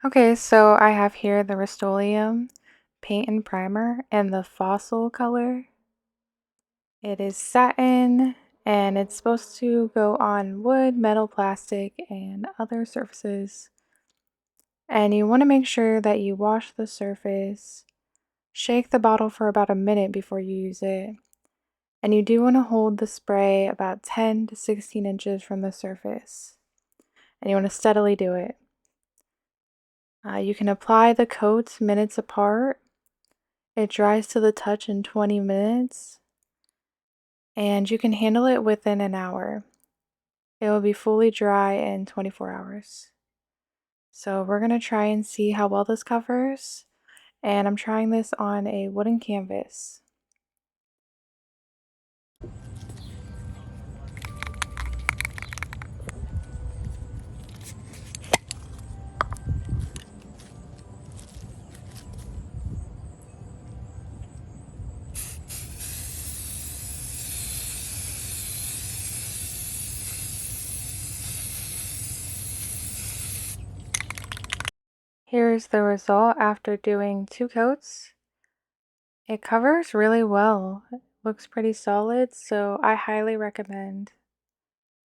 Okay, so I have here the Rust-Oleum Paint and Primer in the Fossil color. It is satin and it's supposed to go on wood, metal, plastic, and other surfaces. And you want to make sure that you wash the surface, shake the bottle for about a minute before you use it. And you do want to hold the spray about 10 to 16 inches from the surface. And you want to steadily do it. You can apply the coats minutes apart. It dries to the touch in 20 minutes. And you can handle it within an hour. It will be fully dry in 24 hours. So we're going to try and see how well this covers. And I'm trying this on a wooden canvas. Here's the result after doing 2 coats. It covers really well. It looks pretty solid, so I highly recommend.